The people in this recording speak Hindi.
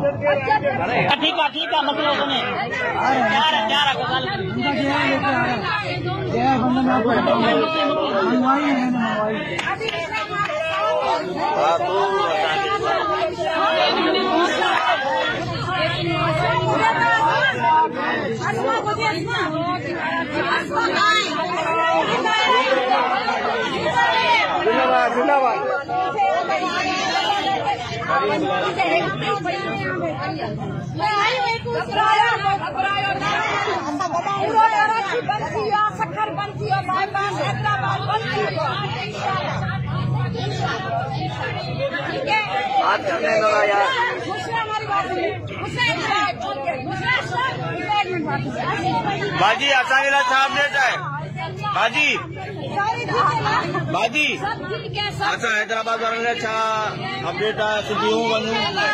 ठीक है मतलब सुने क्या रखो जिंदाबाद सखर बंद थी बाईपास हैदराबाद बंद थी बाजी आसानी छा अपडेट है बाजी बाजी अच्छा हैदराबाद वारनि लाइ छा अपडेट आहे सिटियूं वञूं